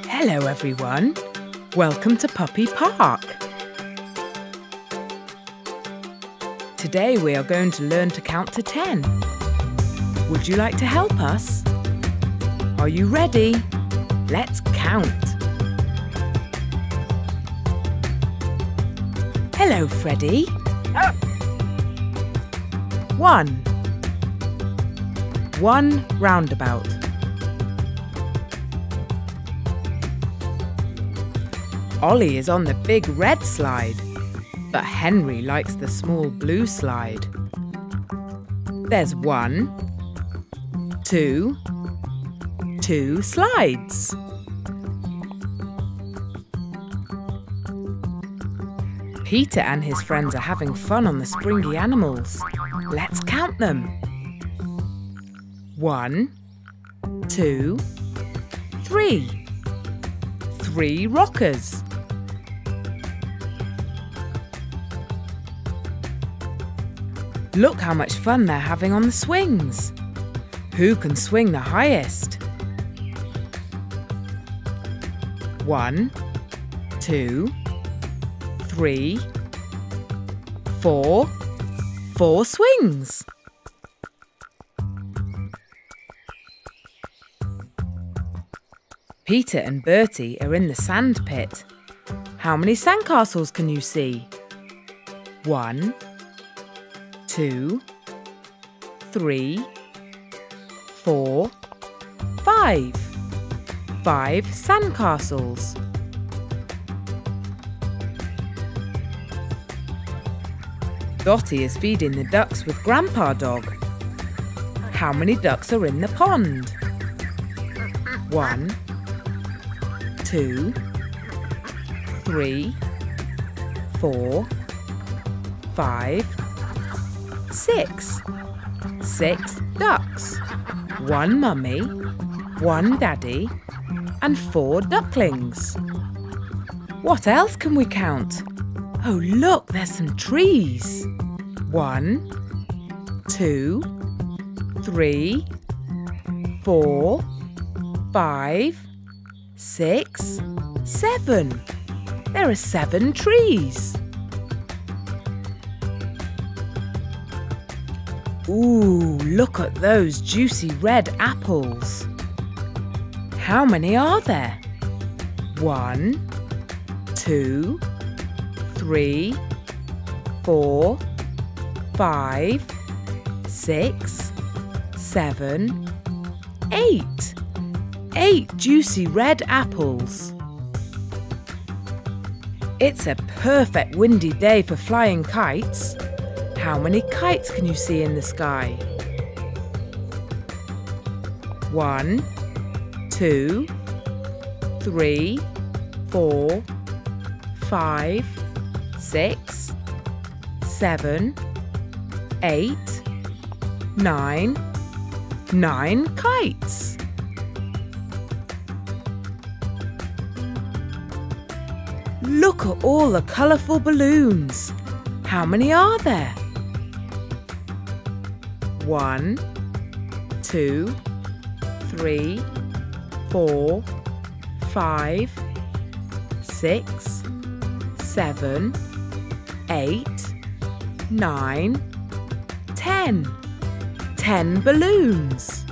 Hello everyone, welcome to Puppy Park. Today we are going to learn to count to 10. Would you like to help us? Are you ready? Let's count. Hello Freddy. 1 roundabout. Ollie is on the big red slide, but Henry likes the small blue slide. There's 1, 2 slides. Peter and his friends are having fun on the springy animals. Let's count them. 1, 2, 3. 3 rockers. Look how much fun they're having on the swings. Who can swing the highest? 1, 2, 3, 4. 4 swings. Peter and Bertie are in the sand pit. How many sandcastles can you see? 1, 2, 3, 4, 5. 5 sandcastles. Dottie is feeding the ducks with Grandpa Dog. How many ducks are in the pond? 1, 2, 3, 4, 5, 6. 6 ducks. 1 mummy, 1 daddy, and 4 ducklings. What else can we count? Oh look, there's some trees. 1, 2, 3, 4, 5, 6, 7. There are 7 trees. Ooh, look at those juicy red apples. How many are there? 1, 2, 3, 4, 5, 6, 7, 8. 8 juicy red apples. It's a perfect windy day for flying kites. How many kites can you see in the sky? 1, 2, 3, 4, 5, 6, 7, 8, 9. 9 kites. Look at all the colourful balloons. How many are there? 1, 2, 3, 4, 5, 6, 7, 8, 9, 10. 10 balloons.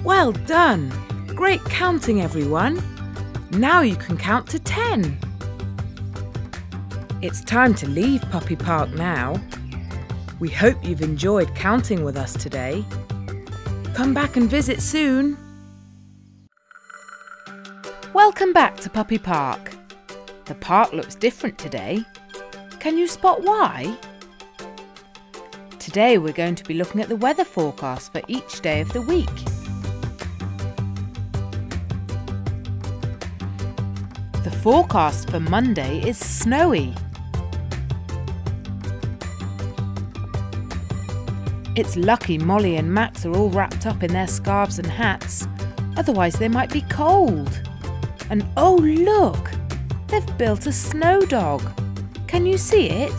Well done! Great counting, everyone. Now you can count to 10. It's time to leave Puppy Park now. We hope you've enjoyed counting with us today. Come back and visit soon. Welcome back to Puppy Park. The park looks different today. Can you spot why? Today we're going to be looking at the weather forecast for each day of the week. The forecast for Monday is snowy. It's lucky Molly and Max are all wrapped up in their scarves and hats, otherwise they might be cold. And oh look, they've built a snow dog. Can you see it?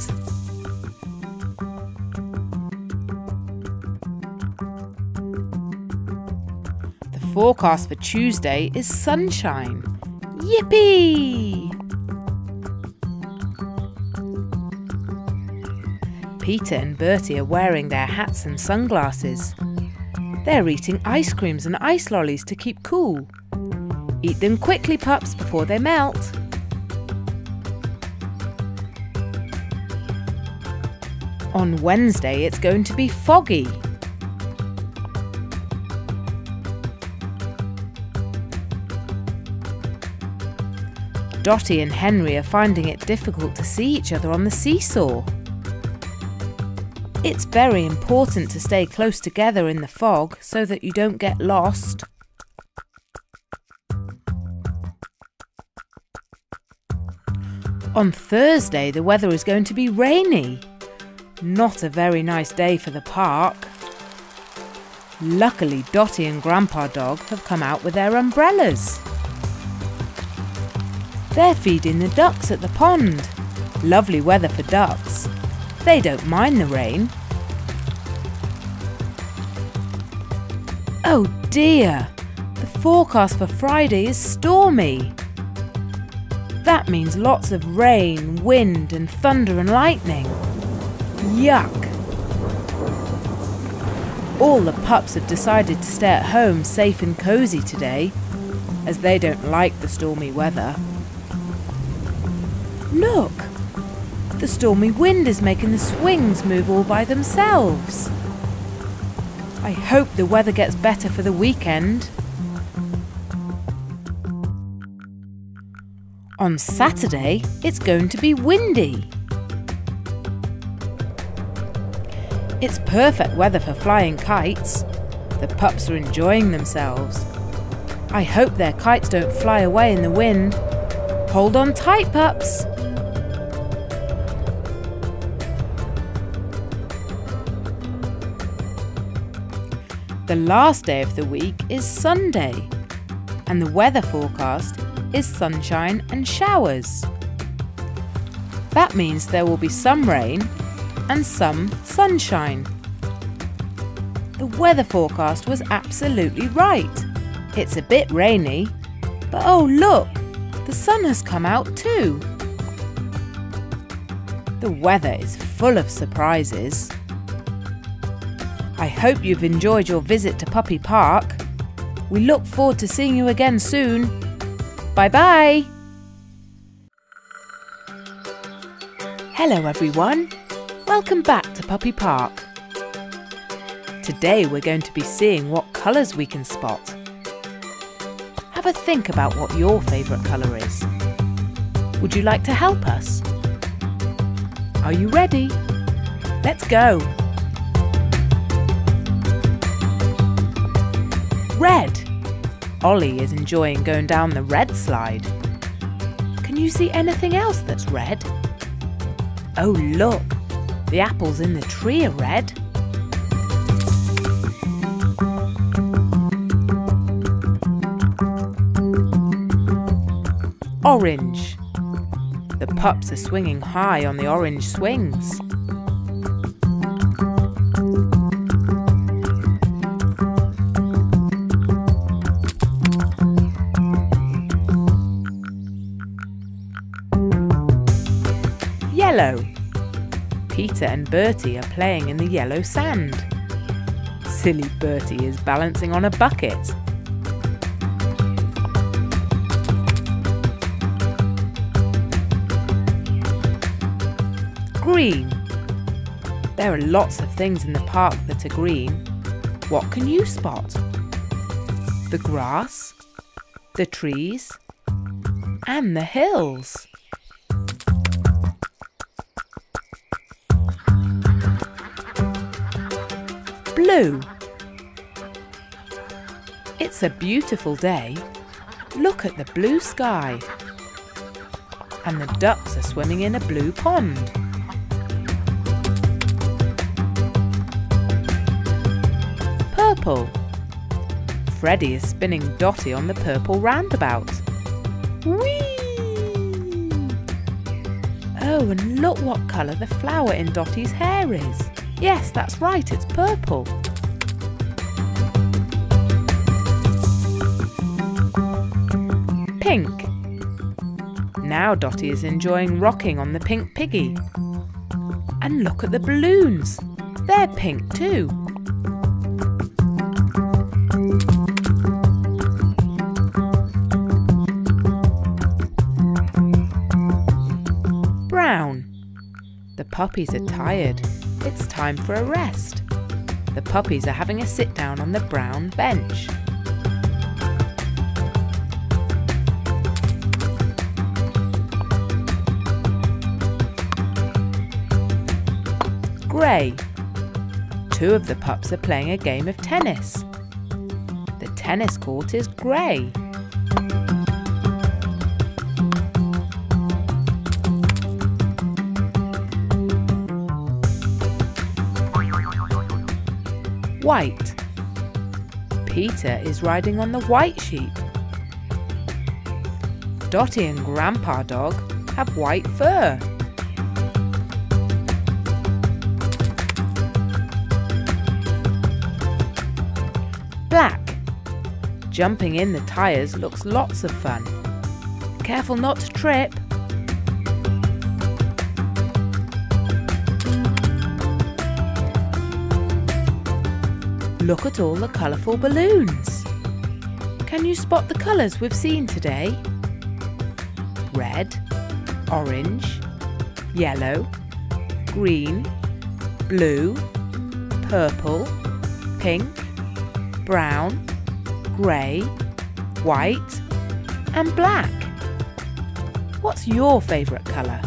forecast for Tuesday is sunshine. Yippee! Peter and Bertie are wearing their hats and sunglasses. They're eating ice creams and ice lollies to keep cool. Eat them quickly, pups, before they melt. On Wednesday, it's going to be foggy. Dottie and Henry are finding it difficult to see each other on the seesaw. It's very important to stay close together in the fog so that you don't get lost. On Thursday, the weather is going to be rainy. Not a very nice day for the park. Luckily, Dottie and Grandpa Dog have come out with their umbrellas. They're feeding the ducks at the pond. Lovely weather for ducks. They don't mind the rain. Oh dear! The forecast for Friday is stormy. That means lots of rain, wind and thunder and lightning. Yuck! All the pups have decided to stay at home safe and cosy today, as they don't like the stormy weather. Look! The stormy wind is making the swings move all by themselves. I hope the weather gets better for the weekend. On Saturday, it's going to be windy. It's perfect weather for flying kites. The pups are enjoying themselves. I hope their kites don't fly away in the wind. Hold on tight, pups. The last day of the week is Sunday, and the weather forecast is sunshine and showers. That means there will be some rain and some sunshine. The weather forecast was absolutely right. It's a bit rainy, but oh look, the sun has come out too. The weather is full of surprises. I hope you've enjoyed your visit to Puppy Park. We look forward to seeing you again soon. Bye-bye! Hello everyone, welcome back to Puppy Park. Today we're going to be seeing what colours we can spot. Have a think about what your favourite colour is. Would you like to help us? Are you ready? Let's go! Red! Ollie is enjoying going down the red slide. Can you see anything else that's red? Oh look, the apples in the tree are red. Orange. The pups are swinging high on the orange swings. Yellow. Peter and Bertie are playing in the yellow sand. Silly Bertie is balancing on a bucket. Green. There are lots of things in the park that are green. What can you spot? The grass, the trees, and the hills. Blue. It's a beautiful day. Look at the blue sky. And the ducks are swimming in a blue pond. Purple. Freddie is spinning Dottie on the purple roundabout. Whee! Oh, and look what colour the flower in Dottie's hair is. Yes, that's right, it's purple. pink. Now Dotty is enjoying rocking on the pink piggy. And look at the balloons. They're pink too. Brown. The puppies are tired. It's time for a rest. The puppies are having a sit down on the brown bench. Grey. Two of the pups are playing a game of tennis. The tennis court is grey. White. Peter is riding on the white sheep. Dotty and Grandpa Dog have white fur. Black. Jumping in the tyres looks lots of fun. Careful not to trip. Look at all the colourful balloons. Can you spot the colours we've seen today? Red, orange, yellow, green, blue, purple, pink, brown, grey, white and black. What's your favourite colour?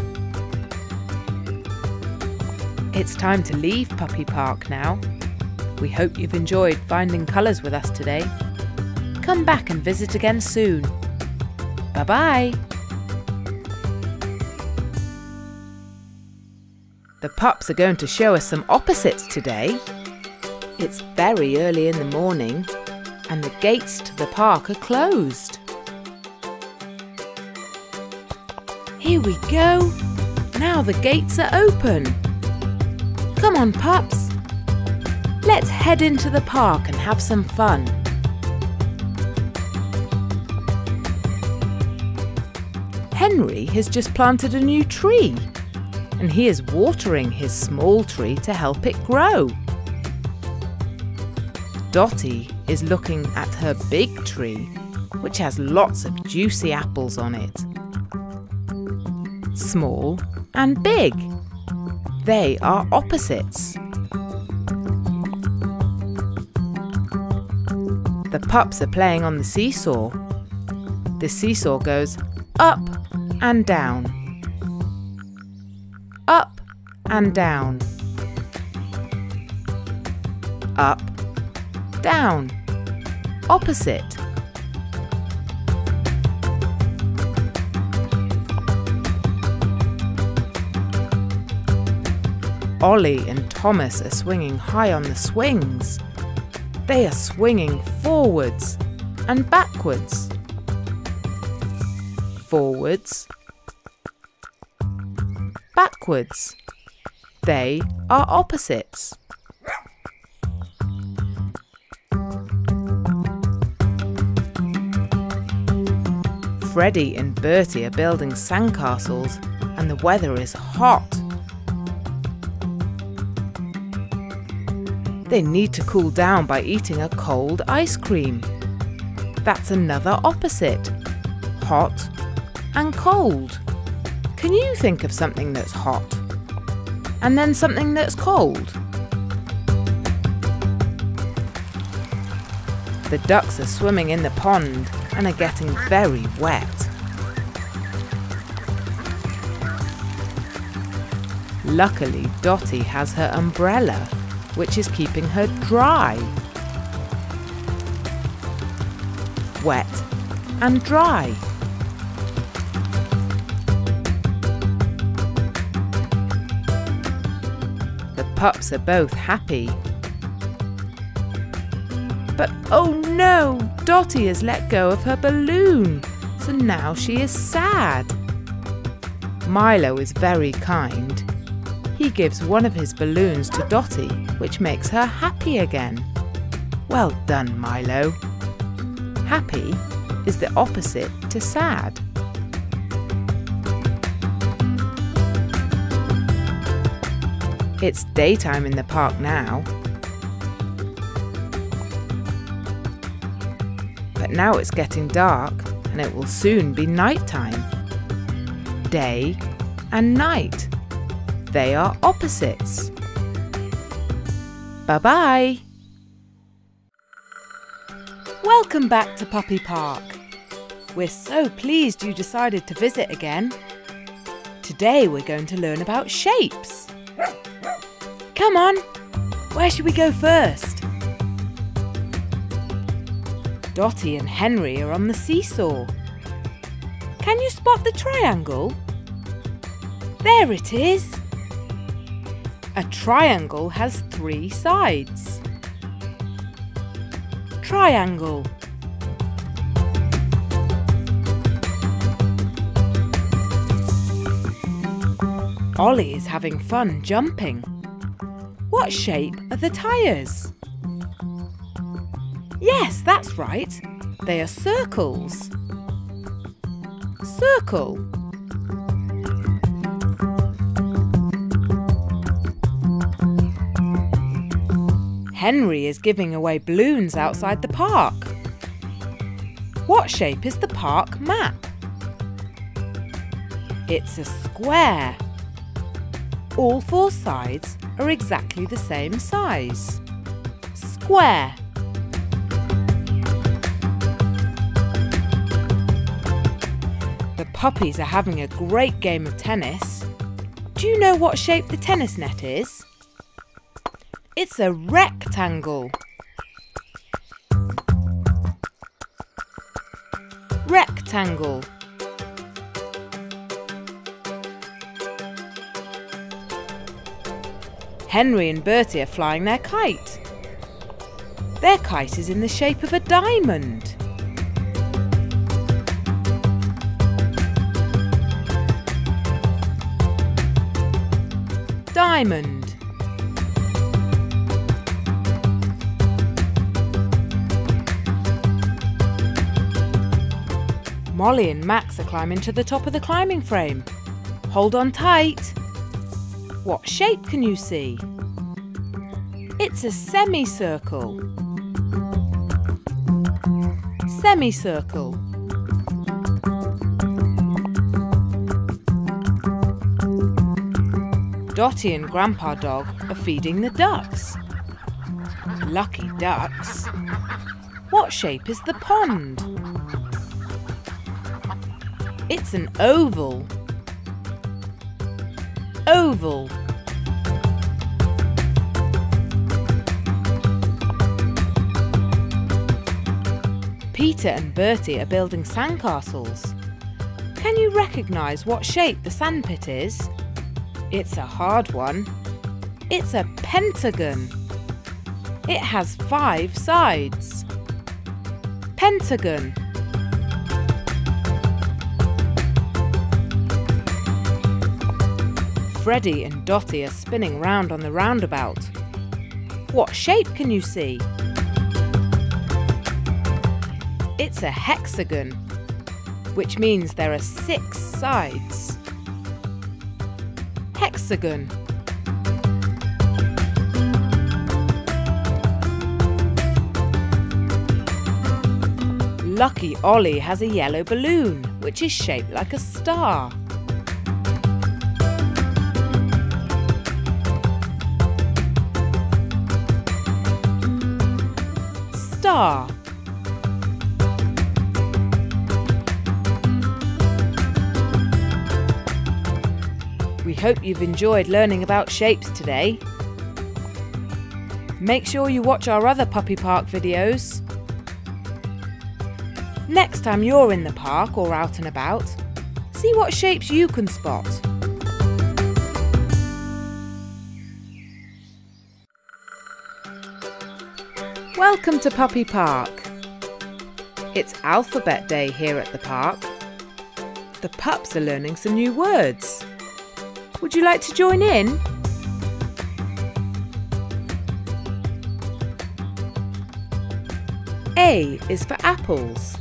It's time to leave Puppy Park now. We hope you've enjoyed finding colours with us today. Come back and visit again soon. Bye-bye. The pups are going to show us some opposites today. It's very early in the morning and the gates to the park are closed. Here we go. Now the gates are open. Come on, pups. Let's head into the park and have some fun. Henry has just planted a new tree and he is watering his small tree to help it grow. Dotty is looking at her big tree, which has lots of juicy apples on it. Small and big. They are opposites. The pups are playing on the seesaw. The seesaw goes up and down. Up and down. Up, down. Opposite. Ollie and Thomas are swinging high on the swings. They are swinging forwards and backwards. Forwards. Backwards. They are opposites. Freddie and Bertie are building sandcastles and the weather is hot. They need to cool down by eating a cold ice cream. That's another opposite. Hot and cold. Can you think of something that's hot? And then something that's cold? The ducks are swimming in the pond and are getting very wet. Luckily, Dotty has her umbrella, which is keeping her dry. Wet and dry. The pups are both happy. But oh no, Dotty has let go of her balloon, so now she is sad. Milo is very kind. He gives one of his balloons to Dotty, which makes her happy again. Well done, Milo. Happy is the opposite to sad. It's daytime in the park now. But now it's getting dark and it will soon be nighttime. Day and night. They are opposites. Bye-bye. Welcome back to Puppy Park. We're so pleased you decided to visit again. Today we're going to learn about shapes. Come on, where should we go first? Dottie and Henry are on the seesaw. Can you spot the triangle? There it is. A triangle has 3 sides. Triangle. Ollie is having fun jumping. What shape are the tyres? Yes, that's right. They are circles. Circle. Henry is giving away balloons outside the park. What shape is the park map? It's a square. All 4 sides are exactly the same size. Square. The puppies are having a great game of tennis. Do you know what shape the tennis net is? It's a rectangle. Rectangle. Henry and Bertie are flying their kite. Their kite is in the shape of a diamond. Diamond. Molly and Max are climbing to the top of the climbing frame. Hold on tight. What shape can you see? It's a semicircle. Semicircle. Dottie and Grandpa Dog are feeding the ducks. Lucky ducks. What shape is the pond? It's an oval. Oval. Peter and Bertie are building sandcastles. Can you recognise what shape the sandpit is? It's a hard one. It's a pentagon. It has 5 sides. Pentagon. Freddie and Dottie are spinning round on the roundabout. What shape can you see? It's a hexagon, which means there are 6 sides. Hexagon. Lucky Ollie has a yellow balloon, which is shaped like a star. Star. We hope you've enjoyed learning about shapes today. Make sure you watch our other Puppy Park videos. Next time you're in the park or out and about, see what shapes you can spot. Welcome to Puppy Park. It's Alphabet Day here at the park. The pups are learning some new words. Would you like to join in? A is for apples.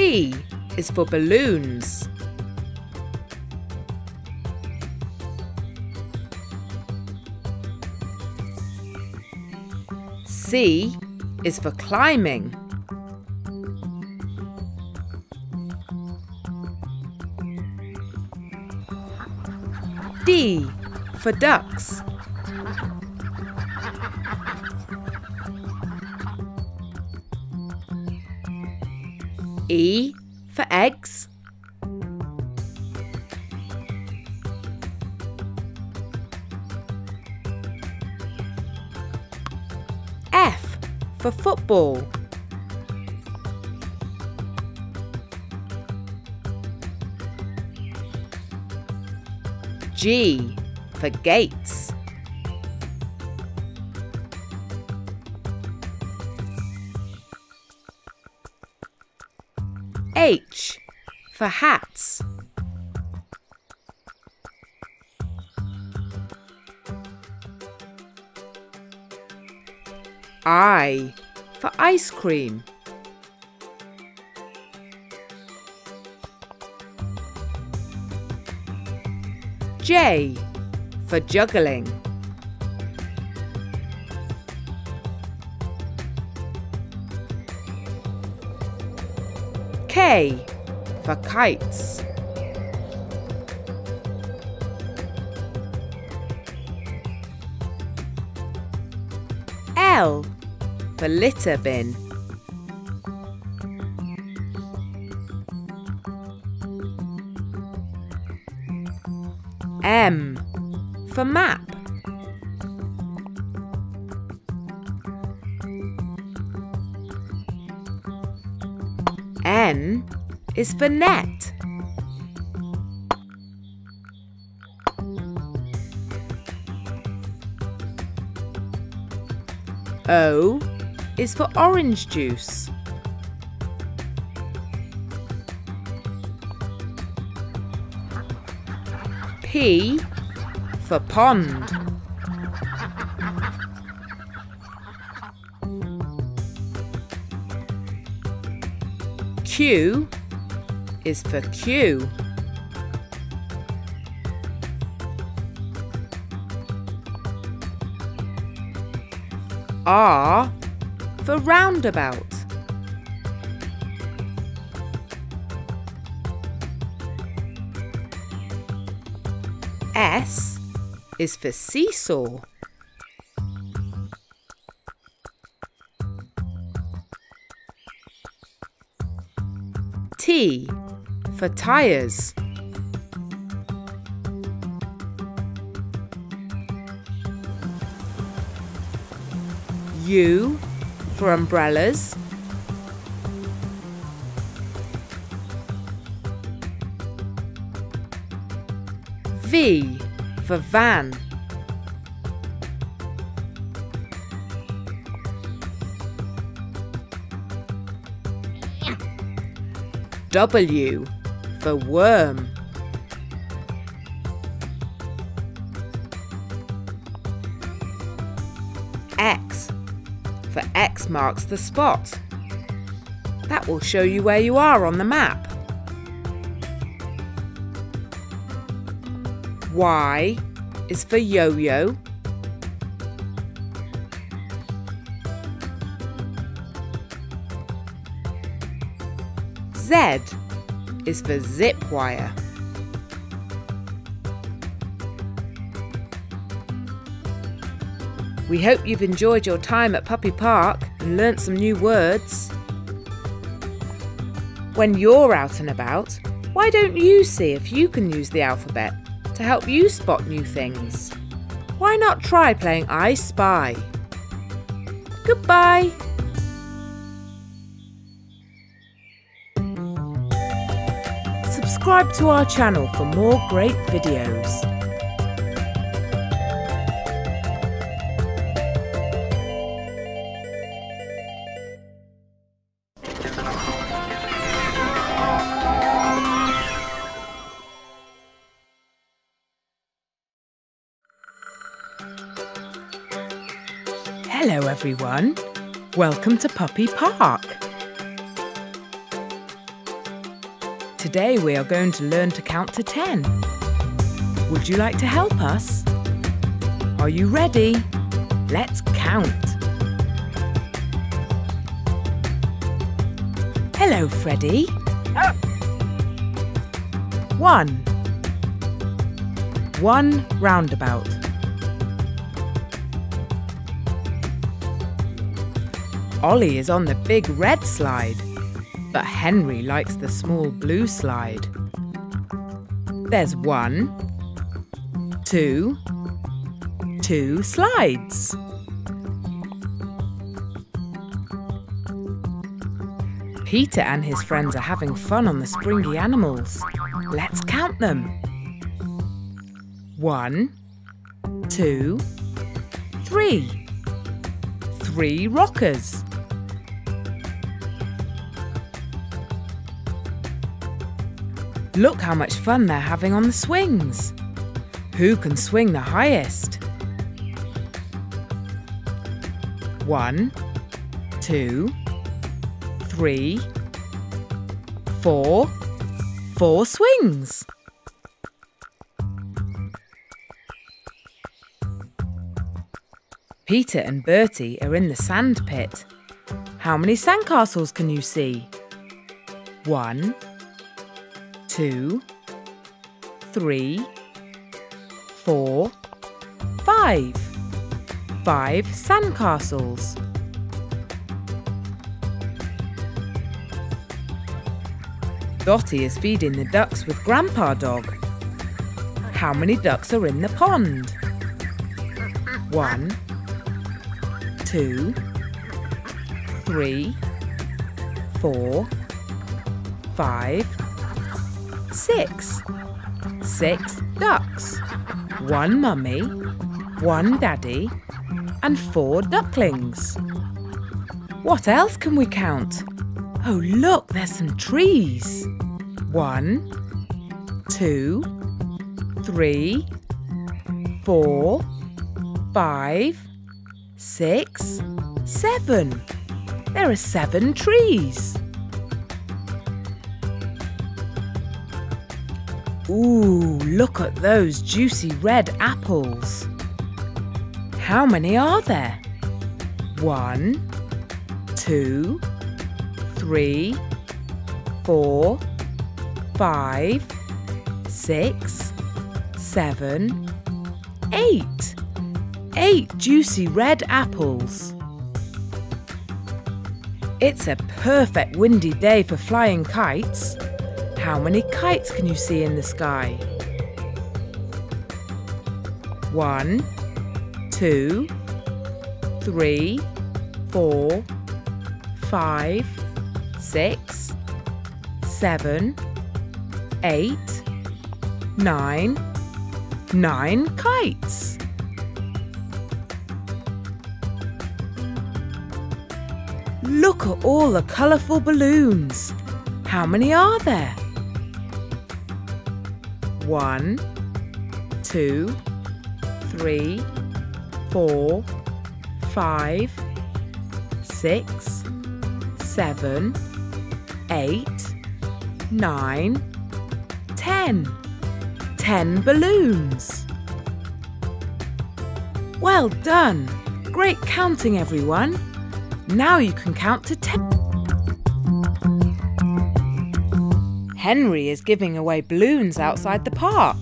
B is for balloons. C is for climbing. D for ducks. E for eggs. F for football. G for gates. H for hats. I for ice cream. J for juggling. K for kites. L for litter bin. M for map. N is for net. O is for orange juice. P for pond. Q is for queue. R for roundabout. S is for seesaw. T for tires. U for umbrellas. V for van. W for worm. X for X marks the spot. That will show you where you are on the map. Y is for yo-yo. Z is for zip wire. We hope you've enjoyed your time at Puppy Park and learnt some new words. When you're out and about, why don't you see if you can use the alphabet to help you spot new things? Why not try playing I Spy? Goodbye! Subscribe to our channel for more great videos. Hello everyone, welcome to Puppy Park. Today we are going to learn to count to 10. Would you like to help us? Are you ready? Let's count. Hello, Freddie. 1. 1 roundabout. Ollie is on the big red slide, but Henry likes the small blue slide. There's 1, 2 slides. Peter and his friends are having fun on the springy animals. Let's count them. 1, 2, 3. 3 rockers. Look how much fun they're having on the swings. Who can swing the highest? 1, 2, 3, 4. 4 swings. Peter and Bertie are in the sand pit. How many sandcastles can you see? 1, 2, 3, 4, 5. 5 sandcastles. Dottie is feeding the ducks with Grandpa Dog. How many ducks are in the pond? 1, 2, 3, 4, 5, 6. 6 ducks. 1 mummy, 1 daddy, and 4 ducklings. What else can we count? Oh look, there's some trees. 1, 2, 3, 4, 5, 6, 7. There are 7 trees. Ooh, look at those juicy red apples. How many are there? 1, 2, 3, 4, 5, 6, 7, 8. 8 juicy red apples. It's a perfect windy day for flying kites. How many kites can you see in the sky? 1, 2, 3, 4, 5, 6, 7, 8, 9. 9 kites. Look at all the colourful balloons. How many are there? 1, 2, 3, 4, 5, 6, 7, 8, 9, 10. 10 balloons. Well done! Great counting, everyone. Now you can count to 10. Henry is giving away balloons outside the park.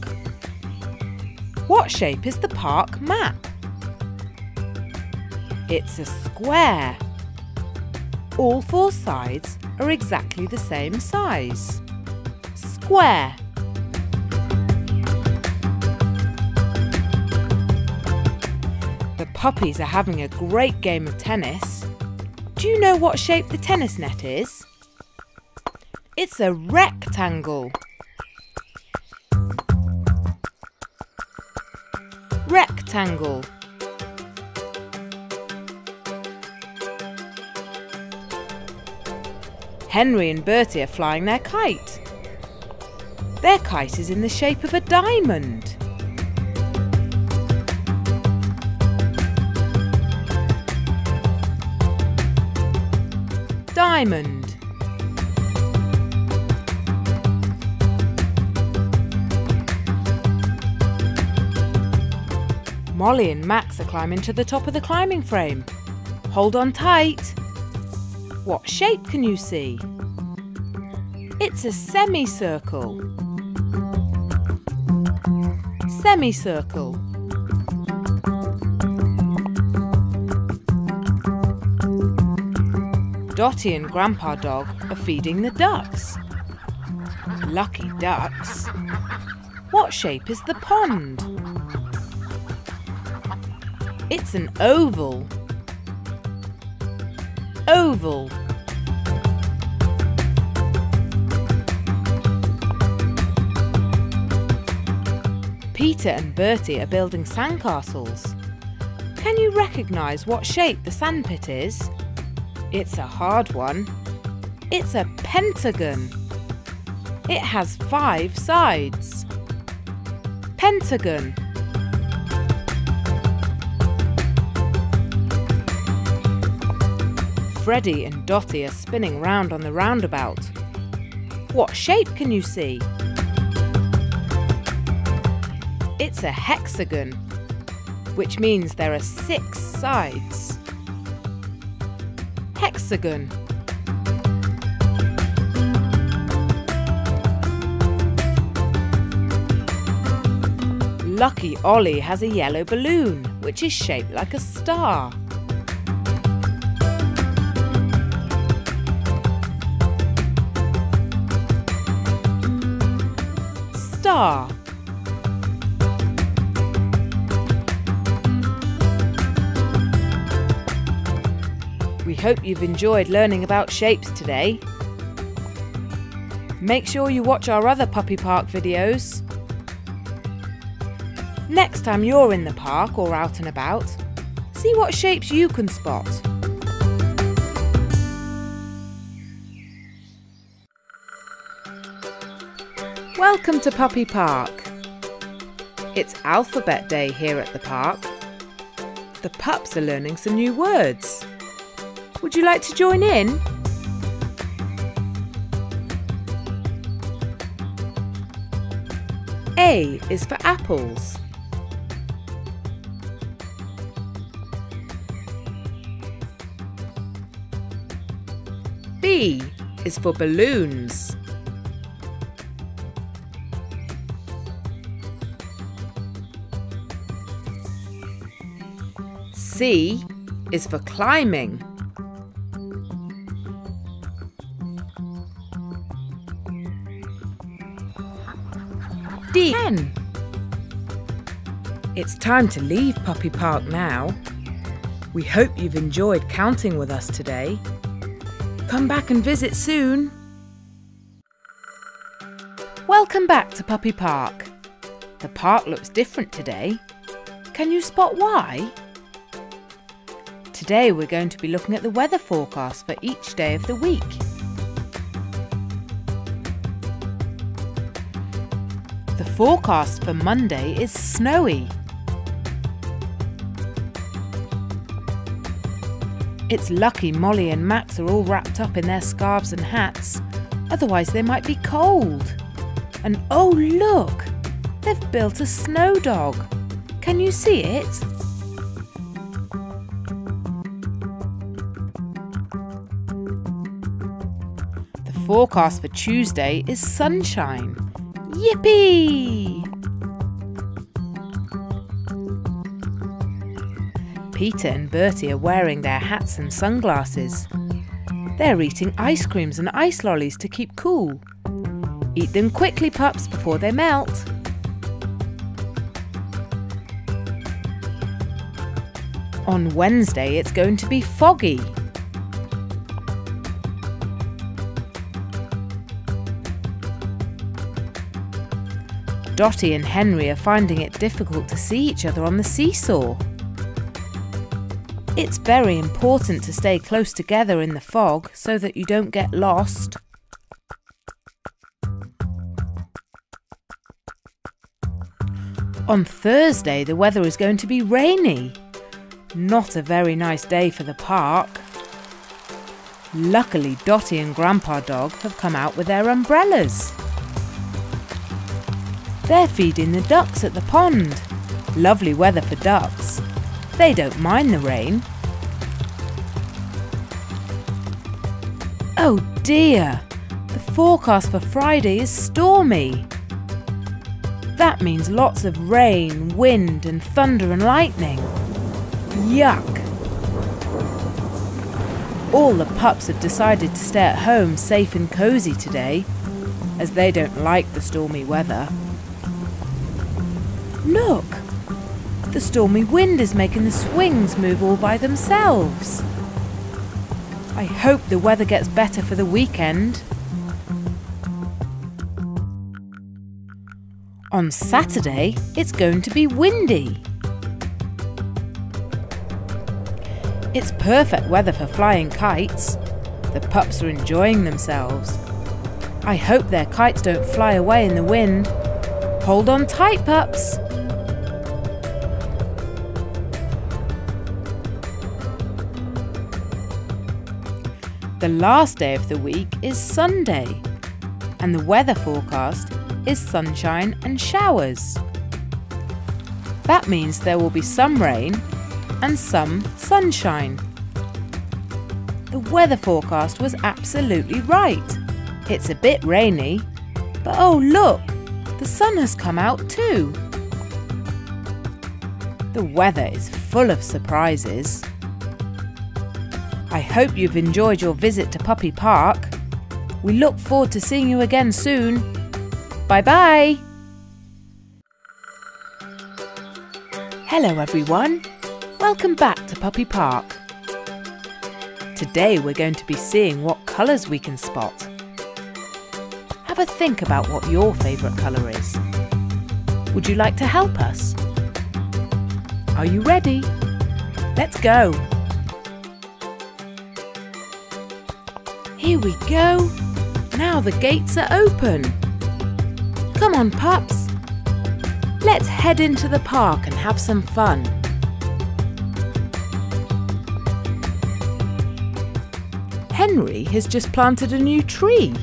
What shape is the park map? It's a square. All 4 sides are exactly the same size. Square. The puppies are having a great game of tennis. Do you know what shape the tennis net is? It's a rectangle. Rectangle. Henry and Bertie are flying their kite. Their kite is in the shape of a diamond. Diamond. Molly and Max are climbing to the top of the climbing frame. Hold on tight. What shape can you see? It's a semicircle. Semicircle. Dotty and Grandpa Dog are feeding the ducks. Lucky ducks. What shape is the pond? It's an oval. Oval. Peter and Bertie are building sandcastles. Can you recognise what shape the sandpit is? It's a hard one. It's a pentagon. It has 5 sides. Pentagon. Freddie and Dotty are spinning round on the roundabout. What shape can you see? It's a hexagon, which means there are 6 sides. Hexagon. Lucky Ollie has a yellow balloon, which is shaped like a star. Star. We hope you've enjoyed learning about shapes today. Make sure you watch our other Puppy Park videos. Next time you're in the park or out and about, see what shapes you can spot. Welcome to Puppy Park. It's Alphabet Day here at the park. The pups are learning some new words. Would you like to join in? A is for apples. B is for balloons. C is for climbing. D. N. It's time to leave Puppy Park now. We hope you've enjoyed counting with us today. Come back and visit soon. Welcome back to Puppy Park. The park looks different today. Can you spot why? Today we're going to be looking at the weather forecast for each day of the week. The forecast for Monday is snowy. It's lucky Molly and Max are all wrapped up in their scarves and hats, otherwise they might be cold. And oh look, they've built a snow dog. Can you see it? The forecast for Tuesday is sunshine. Yippee! Peter and Bertie are wearing their hats and sunglasses. They're eating ice creams and ice lollies to keep cool. Eat them quickly, pups, before they melt. On Wednesday, it's going to be foggy. Dotty and Henry are finding it difficult to see each other on the seesaw. It's very important to stay close together in the fog so that you don't get lost. On Thursday, the weather is going to be rainy. Not a very nice day for the park. Luckily, Dotty and Grandpa Dog have come out with their umbrellas. They're feeding the ducks at the pond. Lovely weather for ducks. They don't mind the rain. Oh dear! The forecast for Friday is stormy. That means lots of rain, wind and thunder and lightning. Yuck! All the pups have decided to stay at home safe and cosy today, as they don't like the stormy weather. Look! The stormy wind is making the swings move all by themselves. I hope the weather gets better for the weekend. On Saturday, it's going to be windy. It's perfect weather for flying kites. The pups are enjoying themselves. I hope their kites don't fly away in the wind. Hold on tight, pups. The last day of the week is Sunday, and the weather forecast is sunshine and showers. That means there will be some rain and some sunshine. The weather forecast was absolutely right. It's a bit rainy, but oh look, the sun has come out too. The weather is full of surprises. I hope you've enjoyed your visit to Puppy Park. We look forward to seeing you again soon. Bye-bye! Hello everyone, welcome back to Puppy Park. Today we're going to be seeing what colours we can spot. Have a think about what your favourite colour is. Would you like to help us? Are you ready? Let's go! Here we go! Now the gates are open! Come on, pups! Let's head into the park and have some fun. Henry has just planted a new tree,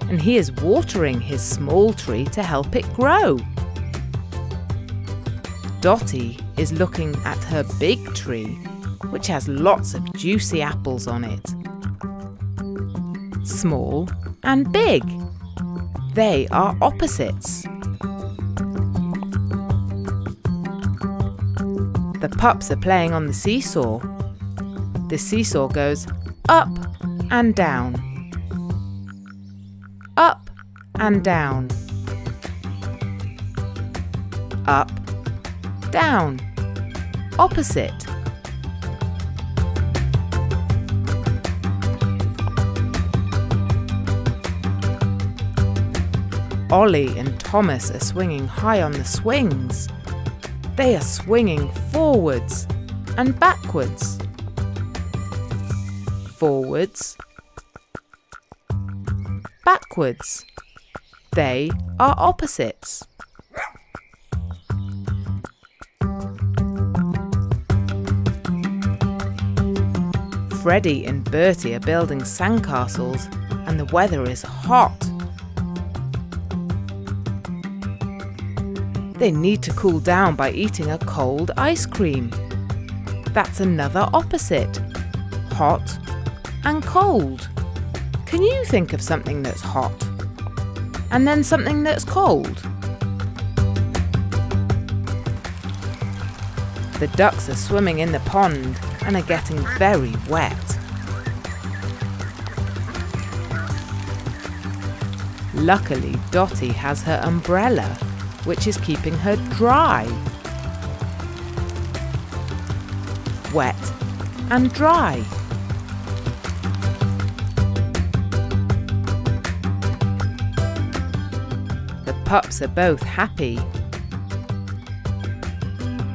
and he is watering his small tree to help it grow. Dottie is looking at her big tree, which has lots of juicy apples on it. Small and big. They are opposites. The pups are playing on the seesaw. The seesaw goes up and down. Up and down. Up, down. Opposite. Ollie and Thomas are swinging high on the swings. They are swinging forwards and backwards. Forwards. Backwards. They are opposites. Freddie and Bertie are building sandcastles, and the weather is hot. They need to cool down by eating a cold ice cream. That's another opposite. Hot and cold. Can you think of something that's hot? And then something that's cold? The ducks are swimming in the pond and are getting very wet. Luckily, Dottie has her umbrella, which is keeping her dry. Wet and dry. The pups are both happy.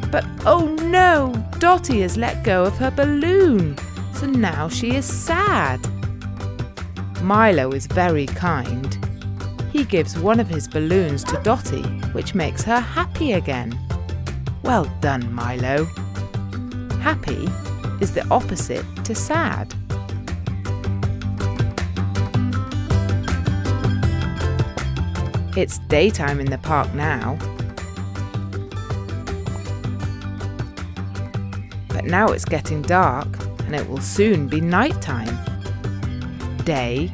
But oh no, Dottie has let go of her balloon, so now she is sad. Milo is very kind. He gives one of his balloons to Dottie, which makes her happy again. Well done, Milo. Happy is the opposite to sad. It's daytime in the park now. But now it's getting dark and it will soon be night time. Day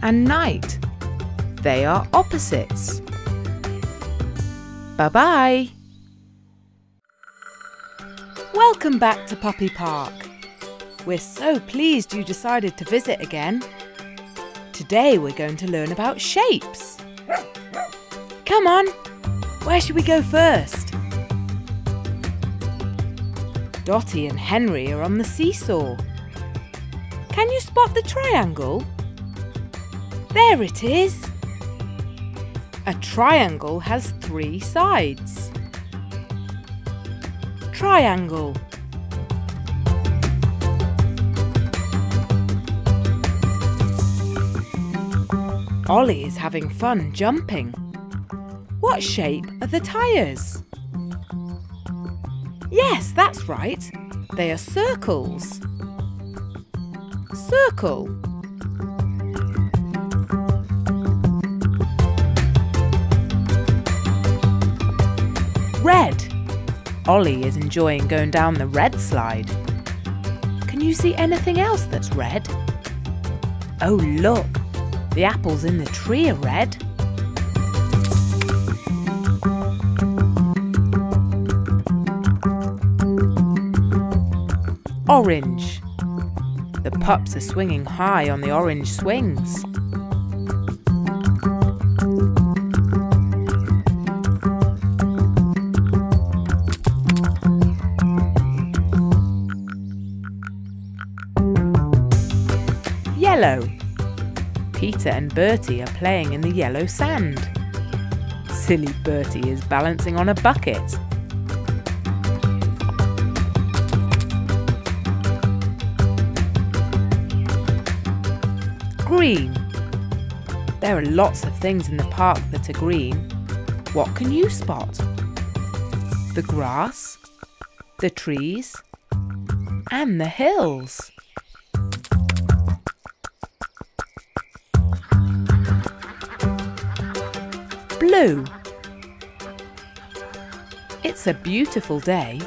and night. They are opposites. Bye-bye. Welcome back to Puppy Park. We're so pleased you decided to visit again. Today we're going to learn about shapes. Come on, where should we go first? Dotty and Henry are on the seesaw. Can you spot the triangle? There it is. A triangle has 3 sides. Triangle. Ollie is having fun jumping. What shape are the tyres? Yes, that's right. They are circles. Circle. Red. Ollie is enjoying going down the red slide. Can you see anything else that's red? Oh look, the apples in the tree are red. Orange. The pups are swinging high on the orange swings. Yellow. Peter and Bertie are playing in the yellow sand. Silly Bertie is balancing on a bucket. Green. There are lots of things in the park that are green. What can you spot? The grass, the trees, and the hills. Blue. It's a beautiful day.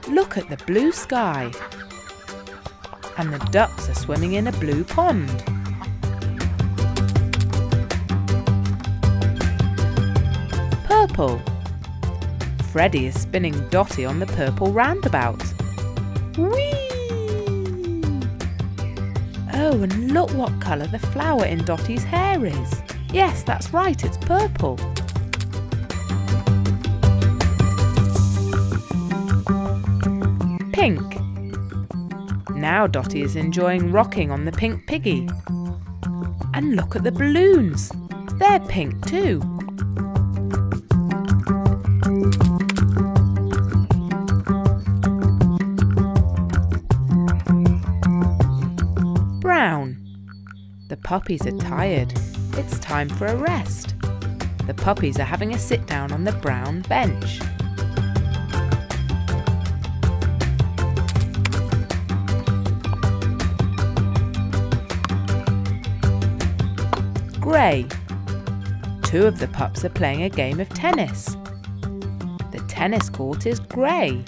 Look at the blue sky. And the ducks are swimming in a blue pond. Purple. Freddie is spinning Dotty on the purple roundabout. Whee! Oh, and look what colour the flower in Dotty's hair is. Yes, that's right, it's purple. Pink. Now Dotty is enjoying rocking on the pink piggy. And look at the balloons. They're pink too. Brown. The puppies are tired. It's time for a rest. The puppies are having a sit down on the brown bench. Grey. 2 of the pups are playing a game of tennis. The tennis court is grey.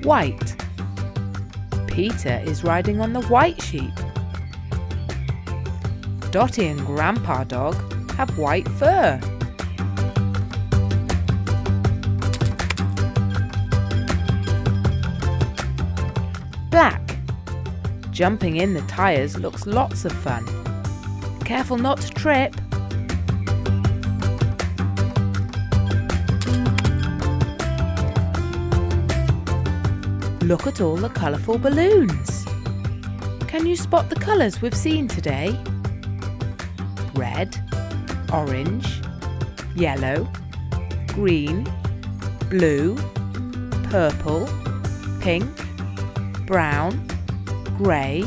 White. Peter is riding on the white sheep. Dotty and Grandpa Dog have white fur. Black. Jumping in the tyres looks lots of fun. Careful not to trip. Look at all the colourful balloons. Can you spot the colours we've seen today? Red, orange, yellow, green, blue, purple, pink, brown, grey,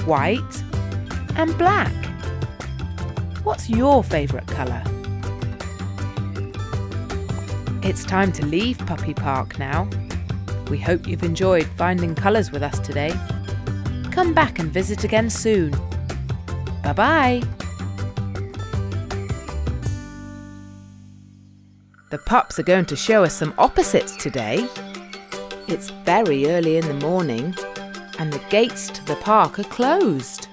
white and black. What's your favourite colour? It's time to leave Puppy Park now. We hope you've enjoyed finding colours with us today. Come back and visit again soon. Bye-bye. The pups are going to show us some opposites today. It's very early in the morning and the gates to the park are closed.